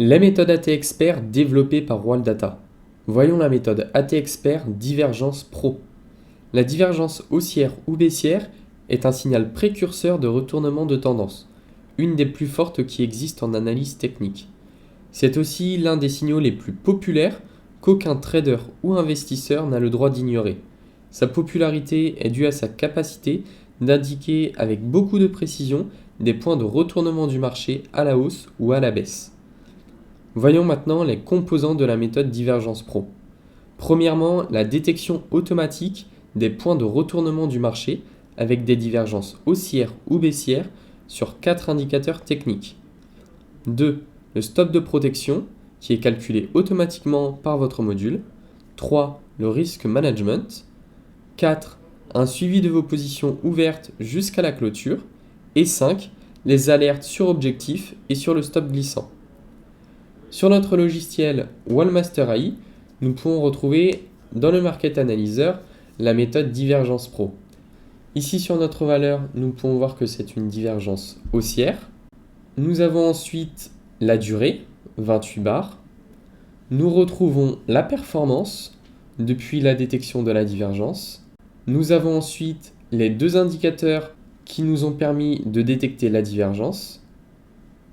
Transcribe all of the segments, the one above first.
La méthode AT-Expert développée par WorldData. Voyons la méthode AT-Expert Divergence Pro. La divergence haussière ou baissière est un signal précurseur de retournement de tendance, une des plus fortes qui existent en analyse technique. C'est aussi l'un des signaux les plus populaires qu'aucun trader ou investisseur n'a le droit d'ignorer. Sa popularité est due à sa capacité d'indiquer avec beaucoup de précision des points de retournement du marché à la hausse ou à la baisse. Voyons maintenant les composants de la méthode Divergence Pro. Premièrement, la détection automatique des points de retournement du marché avec des divergences haussières ou baissières sur 4 indicateurs techniques. 2. Le stop de protection qui est calculé automatiquement par votre module. 3. Le risk management. 4. Un suivi de vos positions ouvertes jusqu'à la clôture. Et 5. Les alertes sur objectif et sur le stop glissant. Sur notre logiciel Wallmaster AI, nous pouvons retrouver dans le Market Analyzer la méthode Divergence Pro. Ici sur notre valeur, nous pouvons voir que c'est une divergence haussière. Nous avons ensuite la durée, 28 bars. Nous retrouvons la performance depuis la détection de la divergence. Nous avons ensuite les deux indicateurs qui nous ont permis de détecter la divergence.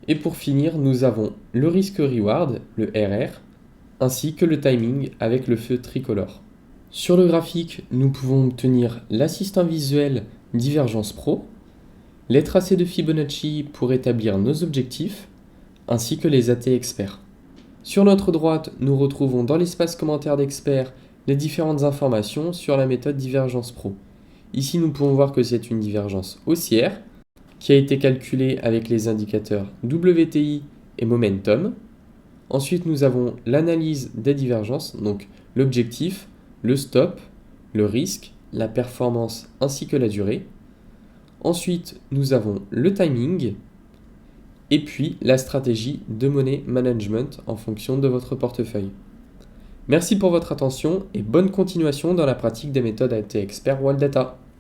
Et pour finir, nous avons le risque reward, le RR, ainsi que le timing avec le feu tricolore. Sur le graphique, nous pouvons obtenir l'assistant visuel Divergence Pro, les tracés de Fibonacci pour établir nos objectifs, ainsi que les AT experts. Sur notre droite, nous retrouvons dans l'espace commentaire d'experts les différentes informations sur la méthode Divergence Pro. Ici, nous pouvons voir que c'est une divergence haussière qui a été calculée avec les indicateurs WTI et Momentum. Ensuite, nous avons l'analyse des divergences, donc l'objectif, le stop, le risque, la performance ainsi que la durée. Ensuite, nous avons le timing et puis la stratégie de money management en fonction de votre portefeuille. Merci pour votre attention et bonne continuation dans la pratique des méthodes AT Expert WorldData.